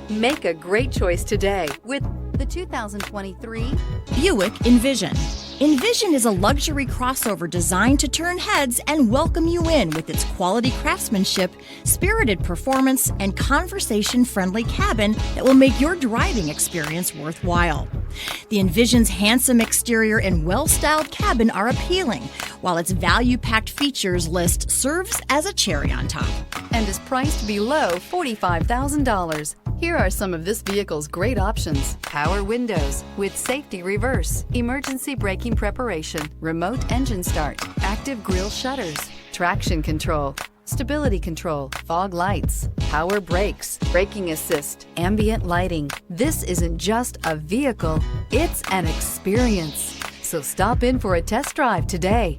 Make a great choice today with the 2023 Buick Envision. Envision is a luxury crossover designed to turn heads and welcome you in with its quality craftsmanship, spirited performance, and conversation-friendly cabin that will make your driving experience worthwhile. The Envision's handsome exterior and well-styled cabin are appealing, while its value-packed features list serves as a cherry on top. and is priced below $45,000. Here are some of this vehicle's great options: power windows with safety reverse, emergency braking preparation, remote engine start, active grille shutters, traction control, stability control, fog lights, power brakes, braking assist, ambient lighting. This isn't just a vehicle, it's an experience. So stop in for a test drive today.